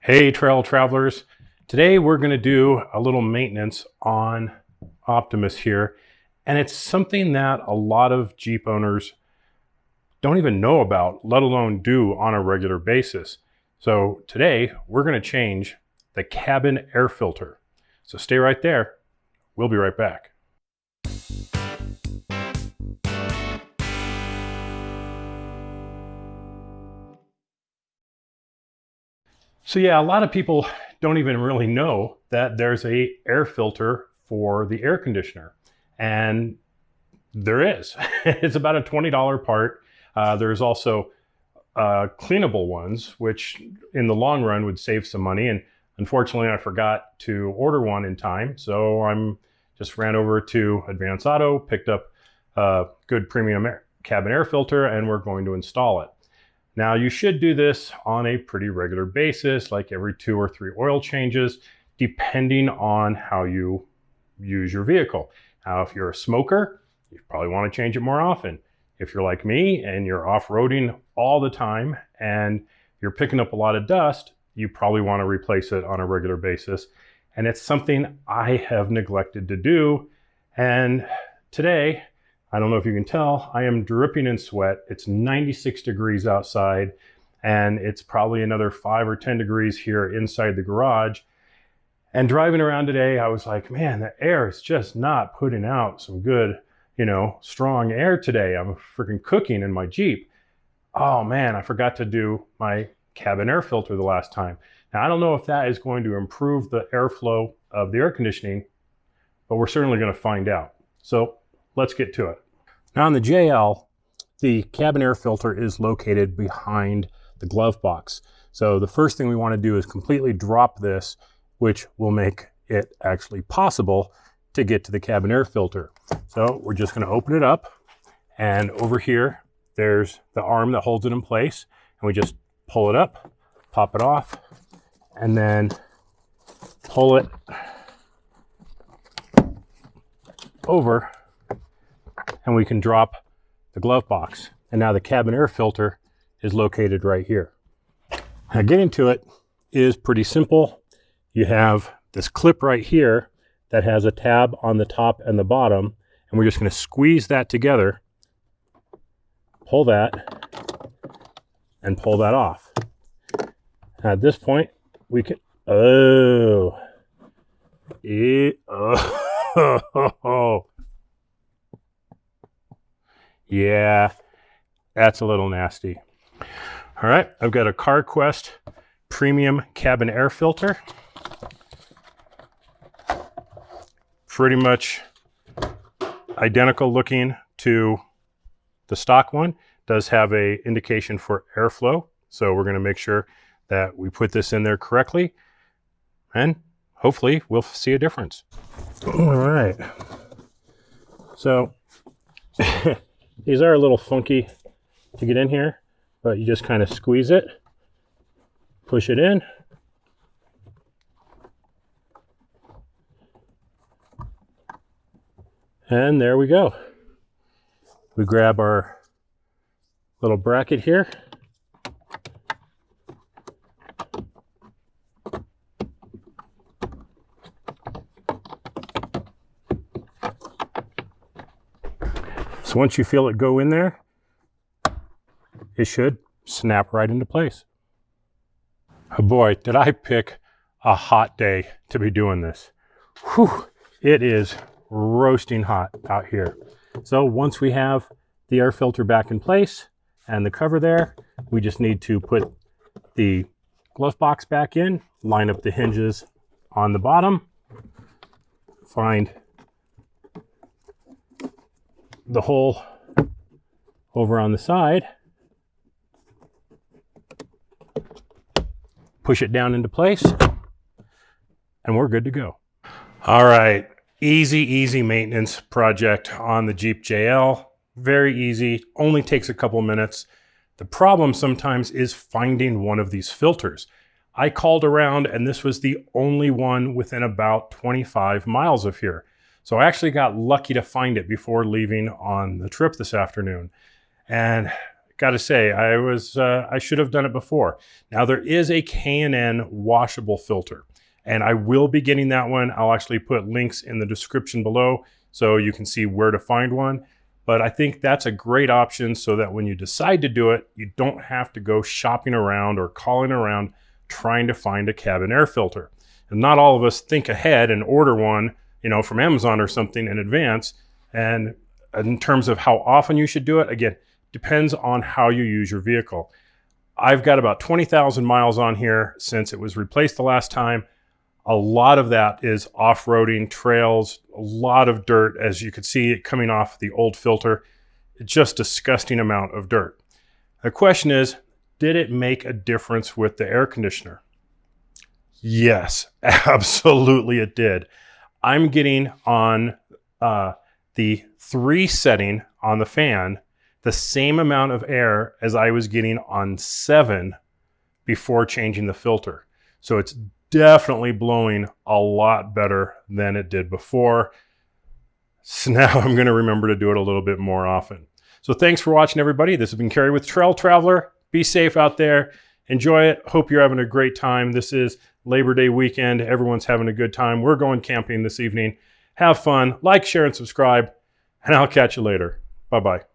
Hey trail travelers, today we're going to do a little maintenance on Optimus here, and it's something that a lot of Jeep owners don't even know about, let alone do on a regular basis. So today we're going to change the cabin air filter. So stay right there, we'll be right back. So yeah, a lot of people don't even really know that there's a air filter for the air conditioner, and there is. It's about a $20 part. There's also cleanable ones, which in the long run would save some money. And unfortunately, I forgot to order one in time. So I'm just ran over to Advance Auto, picked up a good premium cabin air filter, and we're going to install it. Now you should do this on a pretty regular basis, like every 2 or 3 oil changes, depending on how you use your vehicle. Now, if you're a smoker, you probably want to change it more often. If you're like me and you're off-roading all the time and you're picking up a lot of dust, you probably want to replace it on a regular basis. And it's something I have neglected to do. And today, I don't know if you can tell, I am dripping in sweat. It's 96 degrees outside, and it's probably another 5 or 10 degrees here inside the garage. And driving around today, I was like, man, the air is just not putting out some good, strong air today. I'm freaking cooking in my Jeep. Oh man, I forgot to do my cabin air filter the last time. Now, I don't know if that is going to improve the airflow of the air conditioning, but we're certainly going to find out. So let's get to it. Now on the JL, the cabin air filter is located behind the glove box. So the first thing we want to do is completely drop this, which will make it actually possible to get to the cabin air filter. So we're just going to open it up, and over here there's the arm that holds it in place, and we just pull it up, pop it off, and then pull it over, and we can drop the glove box. And now the cabin air filter is located right here. Now getting to it is pretty simple. You have this clip right here that has a tab on the top and the bottom, and we're just going to squeeze that together, pull that, and pull that off. At this point, we can, yeah, that's a little nasty. All right, I've got a CarQuest premium cabin air filter. Pretty much identical looking to the stock one. Does have a indication for airflow, so we're going to make sure that we put this in there correctly, and hopefully we'll see a difference. All right, so these are a little funky to get in here, but you just kind of squeeze it, push it in, and there we go. We grab our little bracket here, so once you feel it go in there, it should snap right into place. Oh boy, did I pick a hot day to be doing this. Whew, it is roasting hot out here. So once we have the air filter back in place and the cover there, we just need to put the glove box back in, line up the hinges on the bottom, find the hole over on the side, push it down into place, and we're good to go. All right, easy maintenance project on the Jeep JL. Very easy, only takes a couple minutes. The problem sometimes is finding one of these filters. I called around and this was the only one within about 25 miles of here. So I actually got lucky to find it before leaving on the trip this afternoon. And got to say, I should have done it before. Now there is a K&N washable filter, and I will be getting that one. I'll actually put links in the description below so you can see where to find one. But I think that's a great option so that when you decide to do it, you don't have to go shopping around or calling around trying to find a cabin air filter. And not all of us think ahead and order one, you know, from Amazon or something in advance. And in terms of how often you should do it, again, depends on how you use your vehicle. I've got about 20,000 miles on here since it was replaced the last time. A lot of that is off-roading, trails, a lot of dirt, as you could see it coming off the old filter. Just disgusting amount of dirt. The question is, did it make a difference with the air conditioner? Yes, absolutely it did. I'm getting on the 3 setting on the fan the same amount of air as I was getting on 7 before changing the filter. So it's definitely blowing a lot better than it did before. So now I'm going to remember to do it a little bit more often. So thanks for watching, everybody. This has been Kerry with Trail Traveler. Be safe out there. Enjoy it. Hope you're having a great time. This is Labor Day weekend. Everyone's having a good time. We're going camping this evening. Have fun. Like, share, and subscribe. And I'll catch you later. Bye-bye.